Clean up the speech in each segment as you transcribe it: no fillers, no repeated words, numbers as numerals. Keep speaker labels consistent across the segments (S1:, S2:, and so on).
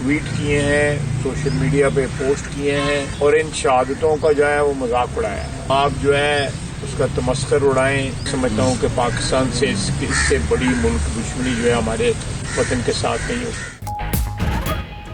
S1: Tweet किए हैं, social media पे पोस्ट किए हैं और इन शहादतों का जो है वो मजाक उड़ाया। आप जो है उसका तमस्कर उड़ाएं। समझता हूँ कि पाकिस्तान से इससे बड़ी मुल्क दुश्मनी जो है हमारे वतन के साथ नहीं होती।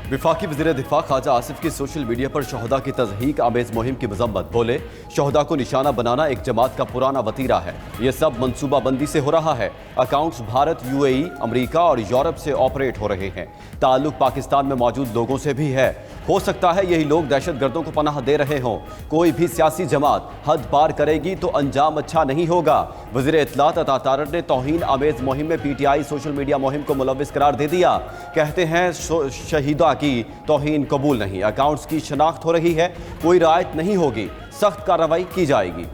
S2: वफाकी वज़ीर दिफा ख्वाजा आसिफ की सोशल मीडिया पर शहदा की तज़हीक आमेज़ मुहिम की मजम्मत। बोले, शहदा को निशाना बनाना एक जमात का पुराना वतीरा है। यह सब मनसूबाबंदी से हो रहा है। अकाउंट्स भारत, UAE, अमरीका और यूरोप से ऑपरेट हो रहे हैं। ताल्लुक पाकिस्तान में मौजूद लोगों से भी है। हो सकता है यही लोग दहशतगर्दों को पनाह दे रहे हों। कोई भी सियासी जमात हद पार करेगी तो अंजाम अच्छा नहीं होगा। वज़ीर इत्तलात अता तारड़ ने तौहीन आमेज़ मुहिम में PTI सोशल मीडिया मुहिम को मुलव्विस करार दे दिया। कहते हैं शहीदा की तौहीन कबूल नहीं। अकाउंट्स की शनाख्त हो रही है, कोई रियायत नहीं होगी, सख्त कार्रवाई की जाएगी।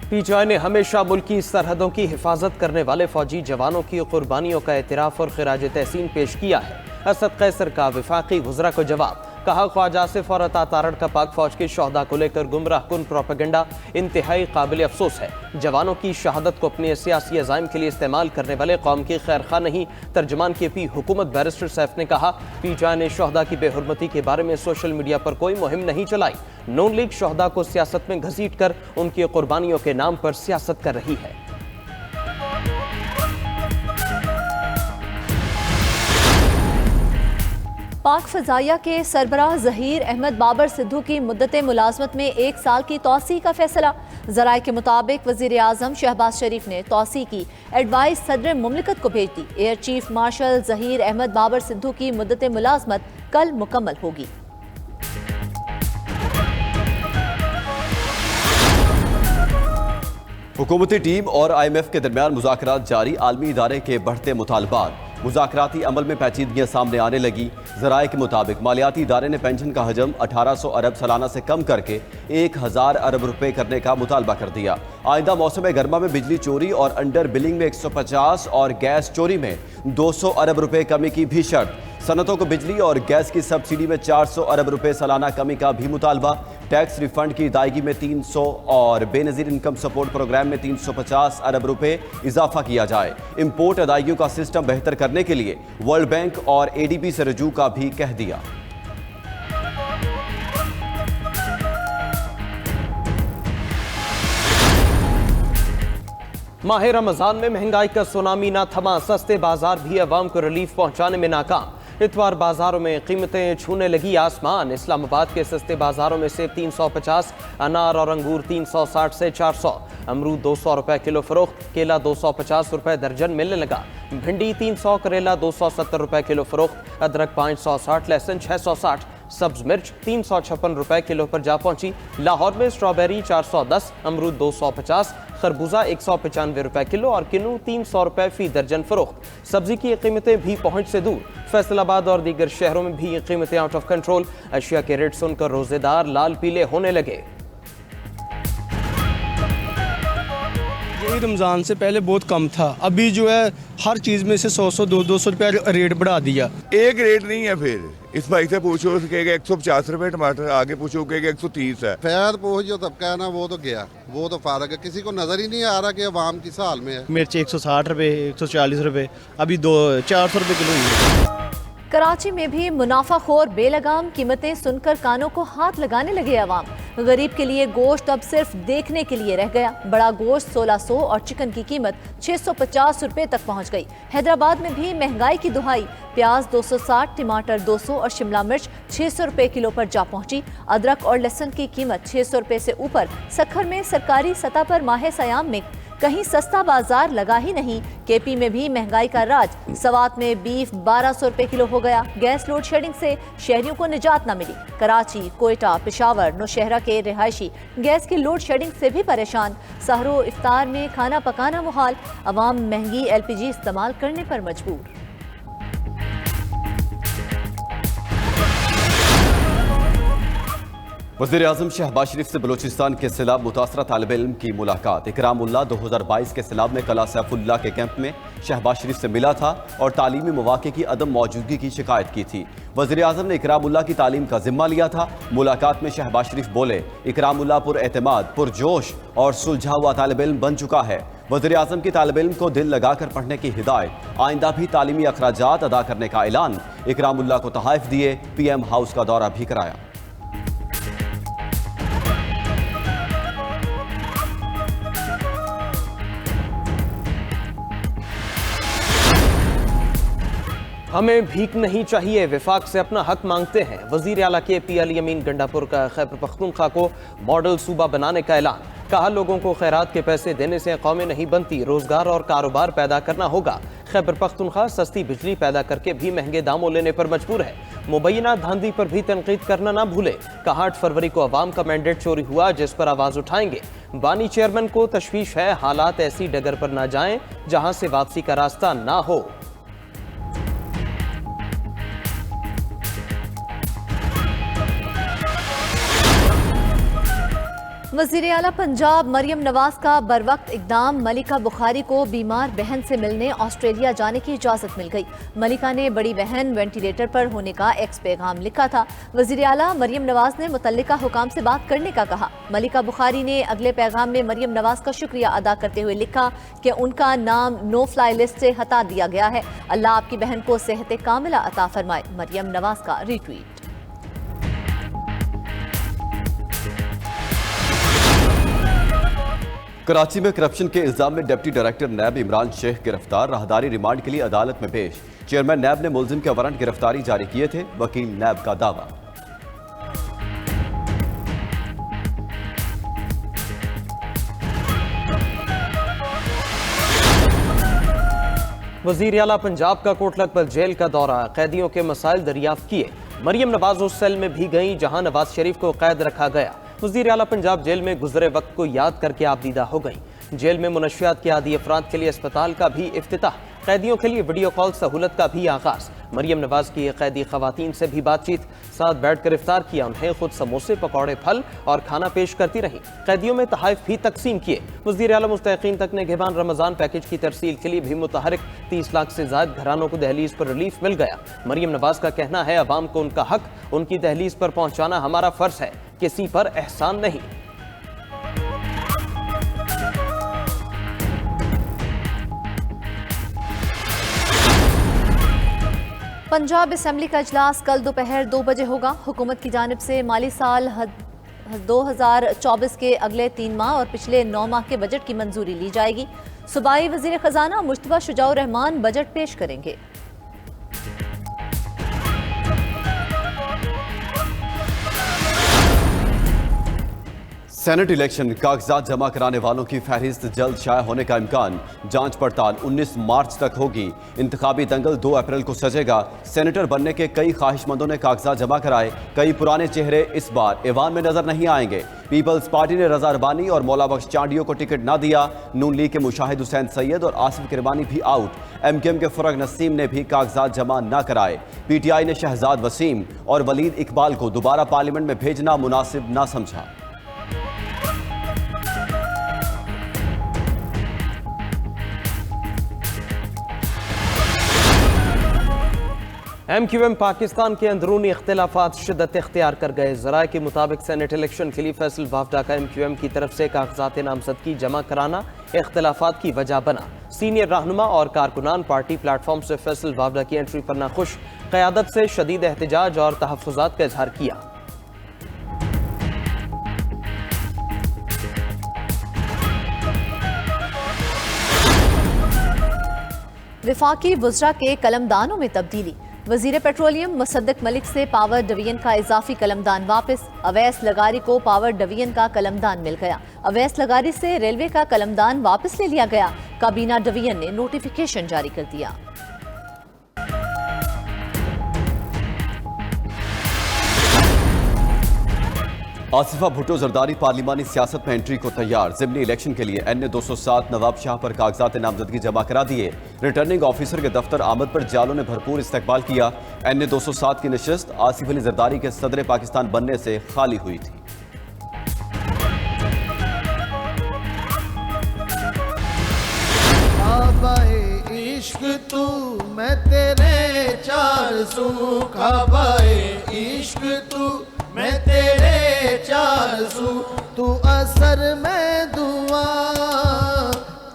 S3: PTI ने हमेशा मुल्की सरहदों की हिफाजत करने वाले फौजी जवानों की कुर्बानियों का एतराफ़ और खिराज तहसीन पेश किया है। असद कैसर का वफाकी गुजरा को जवाब। कहा, ख्वाजा आसिफ और अता तारड़ का पाक फौज के शहदा को लेकर गुमराह कुन प्रोपेगेंडा इंतहाई काबिल अफसोस है। जवानों की शहादत को अपने सियासी अज़ाइम के लिए इस्तेमाल करने वाले कौम की खैर खा नहीं। तर्जमान KP हुकूमत बैरिस्टर सैफ ने कहा, PTI ने शहदा की बेहुरमती के बारे में सोशल मीडिया पर कोई मुहिम नहीं चलाई। नून लीग शहदा को सियासत में घसीट कर उनकी कुर्बानियों के नाम पर सियासत कर रही है।
S4: पाक फ़ज़ाइया के सरबराह ज़हीर अहमद बाबर सिद्धू की मुद्दत मुलाजमत में 1 साल की तौसी का फैसला। ज़राए के मुताबिक वज़ीर आज़म शहबाज शरीफ ने तौसी की एडवाइस सदर मुमलिकत को भेज दी। Air chief marshal Zaheer Ahmed Babar Sidhu की मुद्दत मुलाजमत कल मुकम्मल होगी।
S2: हुकूमती टीम और IMF के दरमियान मुज़ाकरात जारी। आलमी इदारे के बढ़ते मुतालबात। मुज़ाकराती अमल में पेचीदगियाँ सामने आने लगी। ज़राए के मुताबिक मालियाती इदारे ने पेंशन का हजम 1800 अरब सालाना से कम करके 1000 अरब रुपए करने का मुतालबा कर दिया। आइंदा मौसम गर्मा में बिजली चोरी और अंडर बिलिंग में 150 और गैस चोरी में 200 अरब रुपए कमी की भी शर्त। सनतों को बिजली और गैस की सब्सिडी में 400 अरब रुपए सालाना कमी का भी मुतालबा। टैक्स रिफंड की अदायगी में 300 और बेनज़ीर इनकम सपोर्ट प्रोग्राम में 350 अरब रुपए इजाफा किया जाए। इंपोर्ट अदायगियों का सिस्टम बेहतर करने के लिए वर्ल्ड बैंक और ADB से रजू का भी कह दिया।
S3: माह रमजान में महंगाई का सुनामी ना थमा। सस्ते बाजार भी अवाम को रिलीफ पहुंचाने में नाकाम। इतवार बाजारों में कीमतें छूने लगी आसमान। इस्लामाबाद के सस्ते बाजारों में सेब 350, अनार और अंगूर 360 से 400, अमरूद 200 रुपए किलो फरोख्त, केला 250 रुपए दर्जन मिलने लगा। भिंडी 300, करेला 270 रुपए किलो फरोख्त, अदरक 560, लहसुन 660, सब्ज मिर्च 356 रुपए किलो पर जा पहुंची। लाहौर में स्ट्रॉबेरी 410, अमरूद 250, खरबूजा 195 रुपए किलो और किन्नू 300 रुपए फी दर्जन फरोख्त। सब्जी की कीमतें भी पहुंच से दूर। फैसलाबाद और दीगर शहरों में भी कीमतें आउट ऑफ कंट्रोल। अशिया के रेट सुनकर रोजेदार लाल पीले होने लगे।
S5: यही रमज़ान से पहले बहुत कम था, अभी जो है हर चीज़ में से 100-100 200 रुपया रेट बढ़ा दिया।
S6: एक रेट नहीं है। फिर इस भाई से पूछो कहेगा 150 रुपए टमाटर, आगे पूछो कहेगा 130 है।
S7: फैद पोह जो तबका है ना वो तो गया, वो तो फारग है। किसी को नजर ही नहीं आ रहा कि अवाम किस हाल में है।
S5: मिर्च 160 रुपए, 140 रुपए, अभी 400 रुपए किलो ही।
S4: कराची में भी मुनाफाखोर बेलगाम कीमतें सुनकर कानों को हाथ लगाने लगे अवाम। गरीब के लिए गोश्त अब सिर्फ देखने के लिए रह गया। बड़ा गोश्त 1600 और चिकन की कीमत 650 रुपए तक पहुंच गई। हैदराबाद में भी महंगाई की दुहाई। प्याज 260, टमाटर 200 और शिमला मिर्च 600 रुपए किलो पर जा पहुंची। अदरक और लहसुन की कीमत 600 रुपए से ऊपर। सखर में सरकारी सतह पर माह सयाम में कहीं सस्ता बाजार लगा ही नहीं। KP में भी महंगाई का राज। सवात में बीफ 1200 रुपए किलो हो गया। गैस लोड शेडिंग से शहरियों को निजात न मिली। कराची, कोयटा, पेशावर, नौशहरा के रिहायशी गैस की लोड शेडिंग से भी परेशान। सहरो इफ्तार में खाना पकाना मुहाल। अवाम महंगी LPG इस्तेमाल करने पर मजबूर।
S2: वज़ीर-ए-आज़म शहबाज शरीफ से बलूचिस्तान के सैलाब मुतासरा तालिब इल्म की मुलाकात। इकरामुल्लाह 2022 के सैलाब में कला सैफुल्लाह के कैंप में शहबाज शरीफ से मिला था और तालीमी मौक़े की अदम मौजूदगी की शिकायत की थी। वज़ीर-ए-आज़म ने इकरामुल्लाह की तालीम का जिम्मा लिया था। मुलाकात में शहबाज शरीफ बोले, इकरामुल्लाह पुरएतमाद, पुरजोश और सुलझा हुआ तालिब इल्म बन चुका है। वज़ीर-ए-आज़म की तालिब इल्म को दिल लगाकर पढ़ने की हिदायत। आइंदा भी तालीमी अखराजात अदा करने का ऐलान। इकरामुल्लाह को तोहफ़े दिए। PM हाउस का दौरा भी कराया।
S3: हमें भीख नहीं चाहिए, विफाक से अपना हक मांगते हैं। वजीर आला KP अली अमीन गंडापुर का खैबर पख्तूनख्वा को मॉडल सूबा बनाने का ऐलान। कहा, लोगों को खैरात के पैसे देने से कौमें नहीं बनती, रोजगार और कारोबार पैदा करना होगा। खैबर पख्तूनख्वा सस्ती बिजली पैदा करके भी महंगे दामों लेने पर मजबूर है। मुबैना धांधली पर भी तनकीद करना ना भूले। कहा, 8 फरवरी को अवाम का मैंडेट चोरी हुआ, जिस पर आवाज उठाएंगे। बानी चेयरमैन को तशवीश है, हालात ऐसी डगर पर ना जाएं जहां से वापसी का रास्ता ना हो।
S4: वज़ीर आला पंजाब मरियम नवाज का बरवक्त इकदाम। मलिका बुखारी को बीमार बहन से मिलने ऑस्ट्रेलिया जाने की इजाज़त मिल गई। मलिका ने बड़ी बहन वेंटिलेटर पर होने का एक्स पैगाम लिखा था। वज़ीर आला मरियम नवाज ने मुतल्लिका हुकाम से बात करने का कहा। मलिका बुखारी ने अगले पैगाम में मरियम नवाज का शुक्रिया अदा करते हुए लिखा कि उनका नाम नो फ्लाई लिस्ट से हटा दिया गया है। अल्लाह आपकी बहन को सेहत कामिला अता फरमाए। मरियम नवाज का रीट्वीट।
S2: कराची में करप्शन के इल्जाम में deputy director NAB Imran Sheikh गिरफ्तार। राहदारी रिमांड के लिए अदालत में पेश। चेयरमैन नैब ने मुलजिम के वारंट गिरफ्तारी जारी किए थे। वकील नैब का दावा।
S3: वज़ीर आला पंजाब का कोटलखपत जेल का दौरा। कैदियों के मसाइल दरियाफ्त किए। मरियम नवाज उस सेल में भी गईं जहां नवाज शरीफ को कैद रखा गया। वज़ीर आला पंजाब जेल में गुजरे वक्त को याद करके आबदीदा हो गई। जेल में मुनशियात के आदी अफराद के लिए अस्पताल का भी इफ्तिताह। कैदियों के लिए वीडियो कॉल सहूलत का भी आगाज। मरियम नवाज की कैदी खवातीन से भी बातचीत। साथ बैठकर इफ्तार किया। उन्हें खुद समोसे, पकौड़े, फल और खाना पेश करती रही। कैदियों में तहाइफ भी तकसीम किए। वज़ीर आला मुस्तहिकीन तक ने घेबान रमजान पैकेज की तरसील के लिए भी मुतहरिक 30 लाख से ज्यादा घरानों को दहलीज पर रिलीफ मिल गया। मरियम नवाज का कहना है, अवाम को उनका हक उनकी दहलीज पर पहुंचाना हमारा फर्ज है, किसी पर एहसान नहीं।
S4: पंजाब असेंबली का इजलास कल दोपहर 2 बजे होगा। हुकूमत की जानिब से माली साल 2024 के अगले 3 माह और पिछले 9 माह के बजट की मंजूरी ली जाएगी। सूबाई वजीर खजाना मुश्तबा शुजाउर रहमान बजट पेश करेंगे।
S2: सेनेट इलेक्शन कागजात जमा कराने वालों की फहरिस्त जल्द शाया होने का इम्कान। जांच पड़ताल 19 मार्च तक होगी। इंतखाबी दंगल 2 अप्रैल को सजेगा। सेनेटर बनने के कई ख्वाहिशमंदों ने कागजात जमा कराए। कई पुराने चेहरे इस बार ऐवान में नजर नहीं आएंगे। पीपल्स पार्टी ने रजा रबानी और मौला बख्श चांडियों को टिकट ना दिया। नून लीग के मुशाहिद हुसैन सैयद और आसिफ किरमानी भी आउट। MKM के फरग नसीम ने भी कागजात जमा ना कराए। PTI ने शहजाद वसीम और वलीद इकबाल को दोबारा पार्लियामेंट में भेजना मुनासिब ना समझा।
S3: MQM पाकिस्तान के अंदरूनी इख्तिलाफात शिद्दत इख्तियार कर गए। ज़राए के मुताबिक सेनेट इलेक्शन के लिए फैसल वाफदा का MQM की तरफ से कागजात नामजदगी जमा कराना इख्तिलाफात की वजह बना। सीनियर रहनुमा और कारकुनान पार्टी प्लेटफॉर्म से फैसल वाफदा की एंट्री पर नाखुश। क़यादत से शदीद एहतजाज और तहफ़्फ़ुज़ात का इजहार किया।
S4: विफाकी वज़रा के कलमदानों में तब्दीली। वजीर पेट्रोलियम मुसद्दक मलिक से पावर डिवीजन का इजाफी कलमदान वापस। अवैस लगारी को पावर डिवीजन का कलमदान मिल गया। अवैस लगारी से रेलवे का कलमदान वापस ले लिया गया। काबीना डिवीजन ने नोटिफिकेशन जारी कर दिया।
S2: आसिफा भुट्टो जरदारी पार्लिमानी सियासत में एंट्री को तैयार। ज़िमनी इलेक्शन के लिए NA 207 नवाब शाह पर कागजात नामजदगी जमा करा दिए। रिटर्निंग ऑफिसर के दफ्तर आमद पर जालों ने भरपूर इस्तकबाल किया। NA 207 की नशिस्त आसिफ अली जरदारी के सदर पाकिस्तान बनने से खाली हुई थी।
S8: तू मैं तेरे चार सू काबाए इश्क तू मैं तेरे चार सू तू असर में दुआ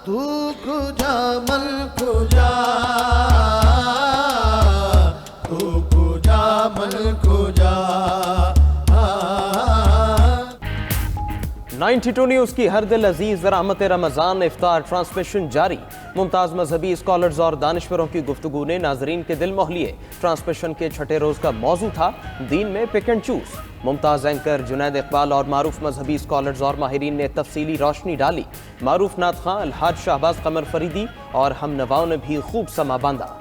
S8: तू खुजा मन खुजा तू खुजा मन खुजा
S3: 92 न्यूज़ की हर दिल अजीज रहमत रमज़ान इफ्तार ट्रांसमिशन जारी। मुमताज़ मजहबी स्कॉलर्स और दानिश्वरों की गुफ्तगू ने नाजरीन के दिल मोह लिए। ट्रांसमिशन के छठे रोज का मौजू था दीन में pick and choose. Mumtaz anchor Junaid Iqbal और मारूफ मजहबी स्कॉलर्स और माहिरीन ने तफसीली रोशनी डाली। मारूफ नात खां, अलहाज शाहबाज कमर फरीदी और हम नवाओं ने भी खूब समा बांधा।